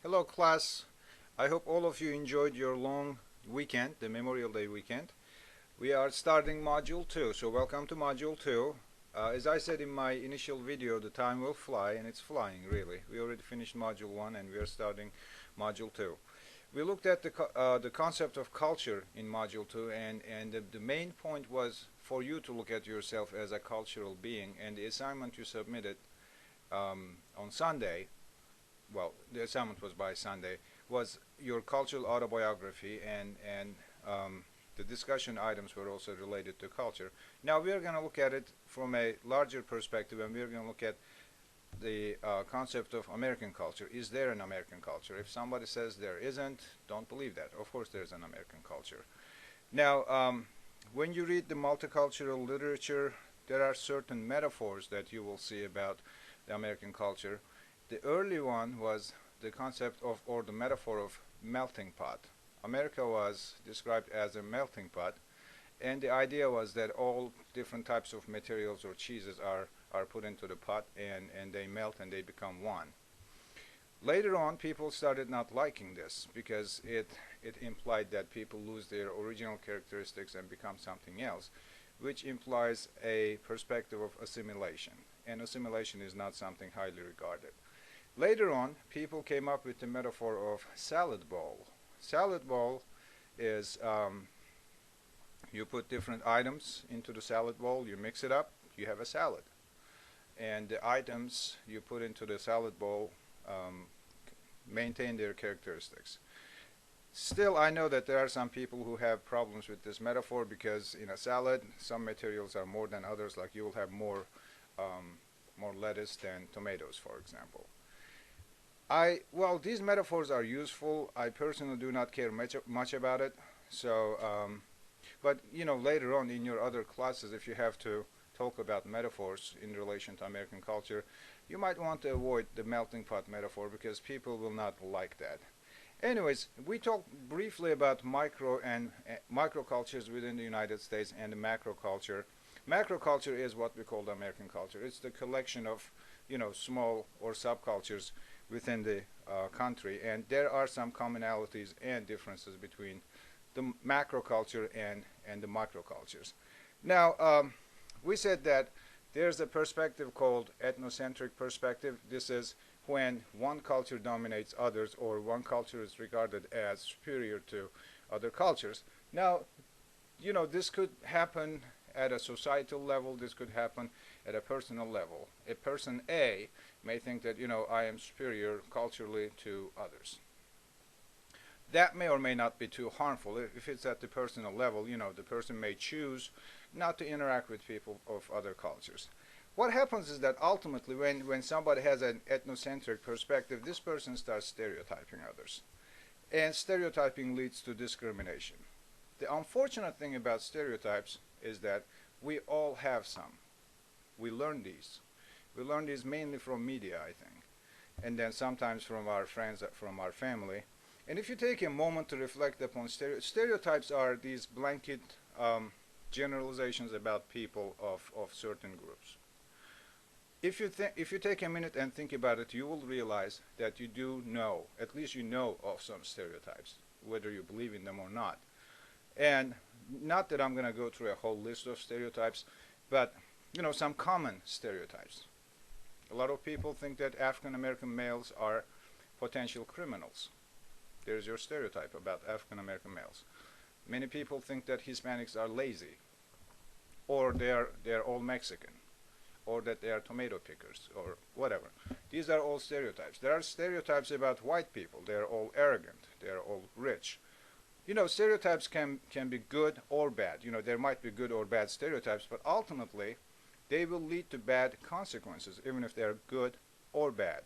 Hello class, I hope all of you enjoyed your long weekend, the Memorial Day weekend. We are starting Module 2, so welcome to Module 2. As I said in my initial video, the time will fly, and it's flying really. We already finished Module 1 and we are starting Module 2. We looked at the concept of culture in Module 2, and the main point was for you to look at yourself as a cultural being, and the assignment you submitted on Sunday, well, the assignment was by Sunday, was your cultural autobiography, and the discussion items were also related to culture. Now we are going to look at it from a larger perspective, and we are going to look at the concept of American culture. Is there an American culture? If somebody says there isn't, don't believe that. Of course there's an American culture. Now, when you read the multicultural literature, there are certain metaphors that you will see about the American culture. The early one was the concept of, or the metaphor of, melting pot. America was described as a melting pot, and the idea was that all different types of materials or cheeses are put into the pot, and they melt and they become one. Later on, people started not liking this because it implied that people lose their original characteristics and become something else, which implies a perspective of assimilation, and assimilation is not something highly regarded. Later on, people came up with the metaphor of salad bowl. Salad bowl is you put different items into the salad bowl, you mix it up, you have a salad. And the items you put into the salad bowl maintain their characteristics. Still, I know that there are some people who have problems with this metaphor because in a salad, some materials are more than others, like you will have more lettuce than tomatoes, for example. Well, these metaphors are useful. I personally do not care much about it. So, but later on in your other classes, if you have to talk about metaphors in relation to American culture, you might want to avoid the melting pot metaphor because people will not like that. Anyways, we talked briefly about micro cultures within the United States and the macro culture. Macro culture is what we call the American culture. It's the collection of small or subcultures within the country, and there are some commonalities and differences between the macro culture and the micro cultures. Now, we said that there's a perspective called ethnocentric perspective. This is when one culture dominates others, or one culture is regarded as superior to other cultures. Now, this could happen at a societal level, this could happen at a personal level. A person A may think that, I am superior culturally to others. That may or may not be too harmful. If it's at the personal level, the person may choose not to interact with people of other cultures. What happens is that ultimately when somebody has an ethnocentric perspective, this person starts stereotyping others. And stereotyping leads to discrimination. The unfortunate thing about stereotypes is that we all have some. We learn these. We learn these mainly from media, I think, and then sometimes from our friends, from our family. And if you take a moment to reflect upon stereotypes are these blanket generalizations about people of certain groups. If you take a minute and think about it, you will realize that you do know, at least you know of some stereotypes, whether you believe in them or not. And not that I'm going to go through a whole list of stereotypes, but some common stereotypes. A lot of people think that African American males are potential criminals. There's your stereotype about African American males. Many people think that Hispanics are lazy, or they're all Mexican, or that they are tomato pickers, or whatever. These are all stereotypes. There are stereotypes about white people. They're all arrogant. They're all rich. Stereotypes can be good or bad. There might be good or bad stereotypes, but ultimately they will lead to bad consequences, even if they are good or bad.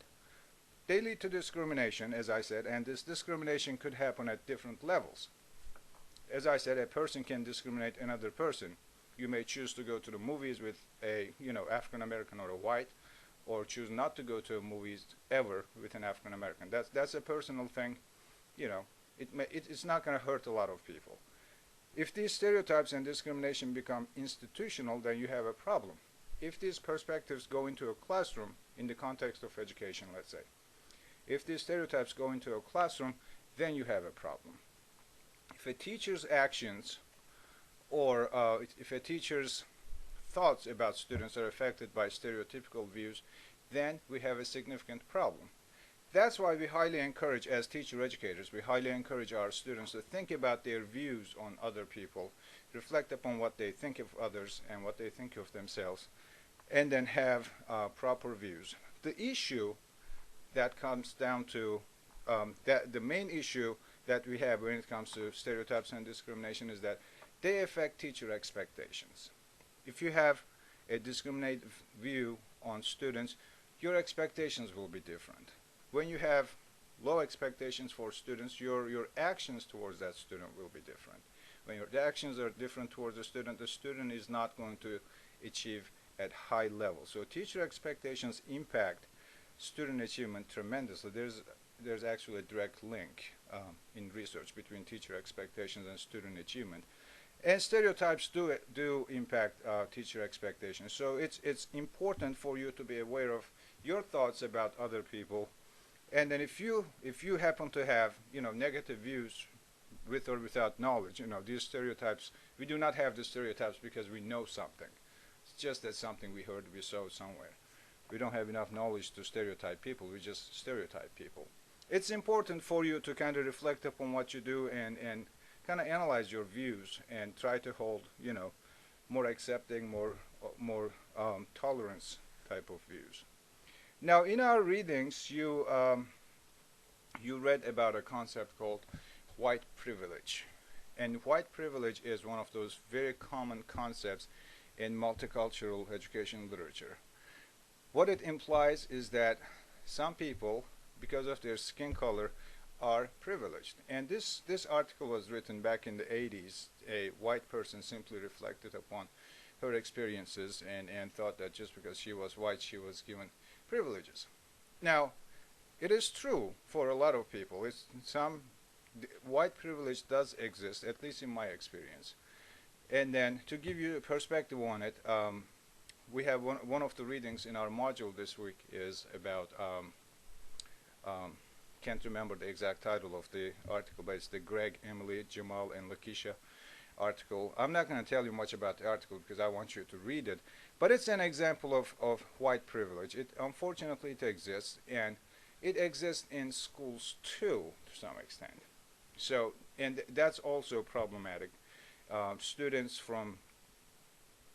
They lead to discrimination, as I said, and this discrimination could happen at different levels. As I said, a person can discriminate another person. You may choose to go to the movies with a African American or a white, or choose not to go to movies ever with an African American. That's a personal thing. It's not going to hurt a lot of people. If these stereotypes and discrimination become institutional, then you have a problem. If these perspectives go into a classroom in the context of education, let's say, If these stereotypes go into a classroom, then you have a problem. If a teacher's actions or if a teacher's thoughts about students are affected by stereotypical views, then we have a significant problem. That's why we highly encourage, as teacher educators, we highly encourage our students to think about their views on other people, reflect upon what they think of others and what they think of themselves, and then have proper views. The issue that comes down to the main issue that we have when it comes to stereotypes and discrimination is that they affect teacher expectations. If you have a discriminative view on students, your expectations will be different. When you have low expectations for students, your actions towards that student will be different. When your actions are different towards the student is not going to achieve at high level. So teacher expectations impact student achievement tremendously. There's actually a direct link in research between teacher expectations and student achievement. And stereotypes do impact teacher expectations. So it's important for you to be aware of your thoughts about other people. And then if you happen to have negative views with or without knowledge, these stereotypes, we do not have the stereotypes because we know something. It's just that something we heard, we saw somewhere. We don't have enough knowledge to stereotype people. We just stereotype people. It's important for you to kind of reflect upon what you do and kind of analyze your views and try to hold more accepting, more tolerance type of views. Now, in our readings, you read about a concept called white privilege. And white privilege is one of those very common concepts in multicultural education literature. What it implies is that some people, because of their skin color, are privileged. And this article was written back in the 80s. A white person simply reflected upon her experiences and thought that just because she was white, she was given privileges. Now, it is true for a lot of people. White privilege does exist, at least in my experience. And then to give you a perspective on it, we have one of the readings in our module this week is about can't remember the exact title of the article, but it's the Greg, Emily, Jamal, and Lakeisha article. I'm not going to tell you much about the article because I want you to read it, but it's an example of white privilege. Unfortunately, it exists, and it exists in schools too, to some extent. So, and that's also problematic. Students from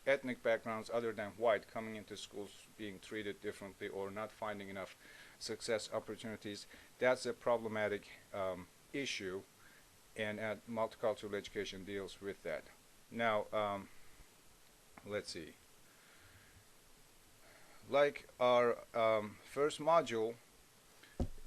ethnic backgrounds other than white coming into schools being treated differently or not finding enough success opportunities, that's a problematic issue, and multicultural education deals with that. Now, let's see. Like our first module,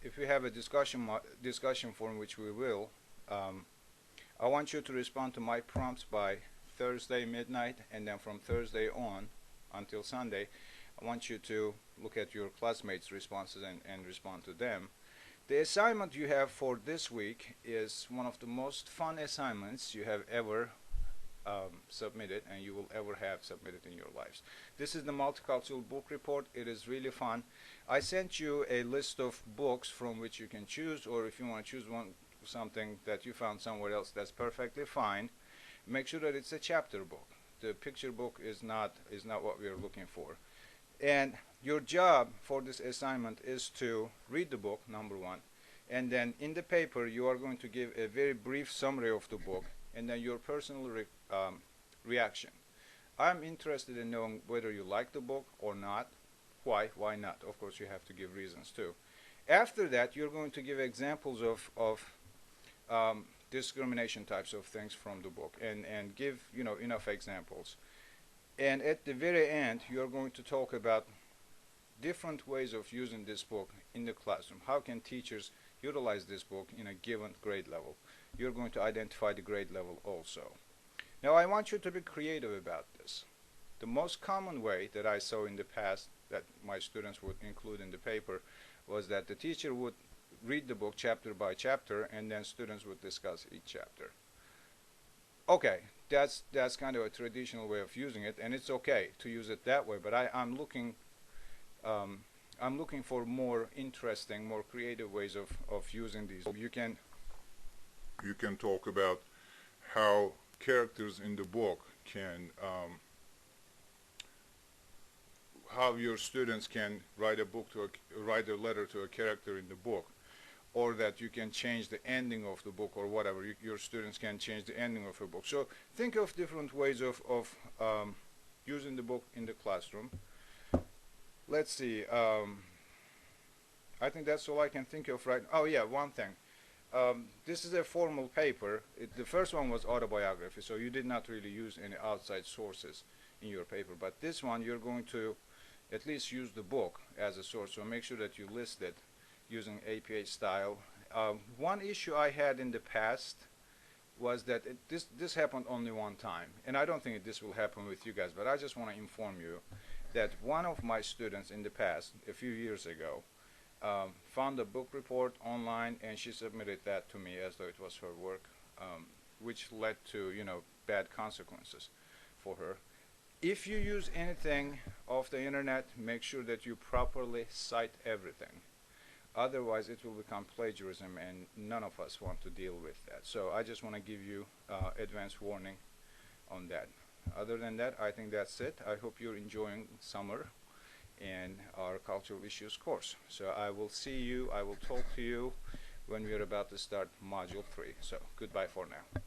if we have a discussion forum, which we will, I want you to respond to my prompts by Thursday midnight, and then from Thursday on until Sunday, I want you to look at your classmates' responses and respond to them. The assignment you have for this week is one of the most fun assignments you have ever submitted and you will ever have submitted in your lives. This is the Multicultural Book Report. It is really fun. I sent you a list of books from which you can choose, or if you want to choose something that you found somewhere else, that's perfectly fine. Make sure that it's a chapter book. The picture book is not what we are looking for. And your job for this assignment is to read the book, number one, and then in the paper you are going to give a very brief summary of the book and then your personal reaction. I'm interested in knowing whether you like the book or not. Why not? Of course you have to give reasons too. After that, you're going to give examples of discrimination types of things from the book and give enough examples. And at the very end, you're going to talk about different ways of using this book in the classroom. How can teachers utilize this book in a given grade level? You're going to identify the grade level also. Now, I want you to be creative about this. The most common way that I saw in the past that my students would include in the paper was that the teacher would read the book chapter by chapter and then students would discuss each chapter. Okay, that's kind of a traditional way of using it, and it's okay to use it that way, but I'm looking I'm looking for more interesting, more creative ways of using these. You can talk about how characters in the book can how your students can write write a letter to a character in the book, or that you can change the ending of the book or whatever. Your students can change the ending of a book. So think of different ways of using the book in the classroom. Let's see. I think that's all I can think of right. Oh yeah, one thing. This is a formal paper. The first one was autobiography, so you did not really use any outside sources in your paper. But this one, you're going to at least use the book as a source. So make sure that you list it using APA style. One issue I had in the past was that this happened only one time, and I don't think this will happen with you guys, but I just want to inform you that one of my students in the past, a few years ago, found a book report online, and she submitted that to me as though it was her work, which led to, you know, bad consequences for her. If you use anything off the internet, make sure that you properly cite everything. Otherwise, it will become plagiarism, and none of us want to deal with that. So I just want to give you advance warning on that. Other than that, I think that's it. I hope you're enjoying summer and our cultural issues course. So I will see you, I will talk to you when we're about to start module 3. So goodbye for now.